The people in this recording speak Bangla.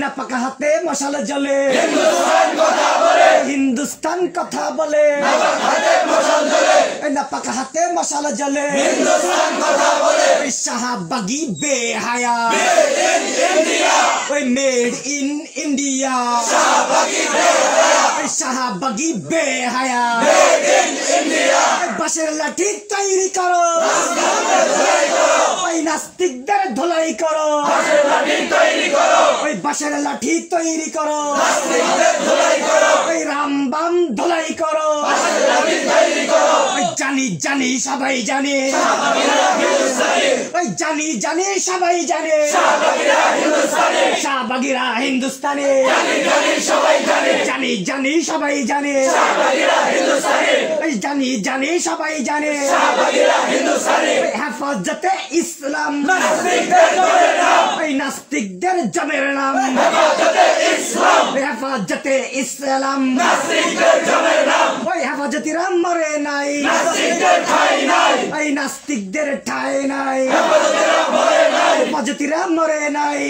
না পাকা হাতে মশাল জ্বলে হিন্দুস্তান কথা বলে না পাকা হাতে মশাল জ্বলে হিন্দুস্তান কথা বলে শাহবাগী বেহায়া ওই মেড ইন ইন্ডিয়া শাহবাগী বেহায়া বাঁশের লাঠি তৈরি করো ওই নাস্তিকদের ধোলাই করো ওই বাঁশের লাঠি তৈরি করো ওই রামবাম ধোলাই করো ওই জানি জানি সবাই জানে ওই জানি জানি সবাই জানে শাহবাগীরা হিন্দুস্তানে জানি জানি সবাই জানে ওই জানি জানি সবাই জানে হেফাজতে ইসলাম ওই নাস্তিকদের জমের নাম হেফাজতে ইসলাম ওই হেফাজতিরা মরে নাই ওই নাস্তিকদের ঠাই নাই হেফাজতিরা মরে নাই।